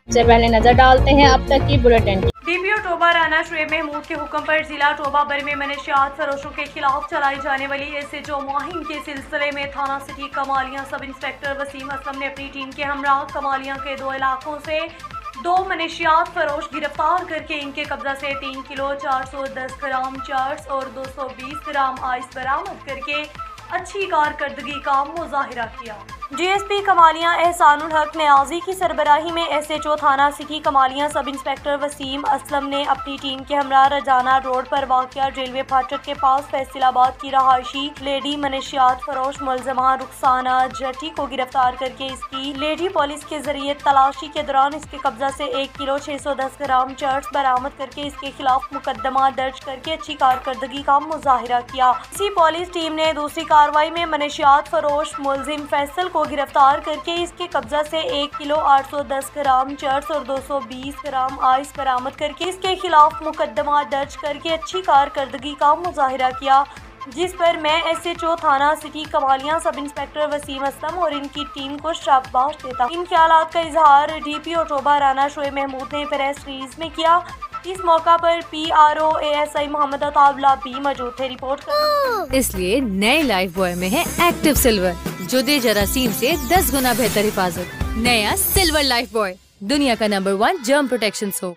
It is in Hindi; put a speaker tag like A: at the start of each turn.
A: से पहले नजर डालते हैं अब तक की बुलेटिन।
B: डीपीओ टोबा राना शुएब महमूद के हुक्म पर जिला टोबा भर में मनशियात फरोशों के खिलाफ चलाई जाने वाली एसएचओ मुहिम के सिलसिले में थाना city Kamalia sub inspector Wasim Aslam ने अपनी टीम के हमरा कमालिया के 2 इलाकों से 2 मनशियात फरोश गिरफ्तार करके इनके कब्जा से 3 किलो 410 ग्राम चार्ज और 220 ग्राम आइस बरामद करके अच्छी कारकर्दगी का मुजाहिरा किया। डीएसपी कमालिया एहसानुल हक न्याजी की सरबराही में एसएचओ थाना city Kamalia sub inspector Wasim Aslam ने अपनी टीम के हमरा रजाना रोड पर वाक़िया रेलवे फाटक के पास फैसलाबाद की रहायशी लेडी मनशियात फरोश मुलजमा रुखसाना जटी को गिरफ्तार करके इसकी लेडी पुलिस के जरिए तलाशी के दौरान इसके कब्जा से 1 किलो 610 ग्राम चर्च बरामद करके इसके खिलाफ मुकदमा दर्ज करके अच्छी कारकर्दगी का मुजाहिरा किया। इसी पुलिस टीम ने दूसरी कार्रवाई में मनशियात फरोश मुलजिम फैसल को गिरफ्तार करके इसके कब्जा से 1 किलो 810 ग्राम चर्च और 220 ग्राम आइस बरामद करके इसके खिलाफ मुकदमा दर्ज करके अच्छी कारकर्दगी का मुजाहिरा किया, जिस पर मैं एसएचओ थाना city Kamalia sub inspector Wasim Aslam और इनकी टीम को शाबाश देता। इन ख्यालात का इजहार डीपीओ टोबा राना शुएब महमूद ने प्रेस रिलीज में किया। इस मौका पर PRO ASI मोहम्मद अताउल्लाह भी मौजूद थे। रिपोर्ट करना
C: इसलिए नए लाइफ बॉय में है एक्टिव सिल्वर, जो दे जरासीम से 10 गुना बेहतर हिफाजत। नया सिल्वर लाइफ बॉय, दुनिया का नंबर 1 जर्म प्रोटेक्शन सोप।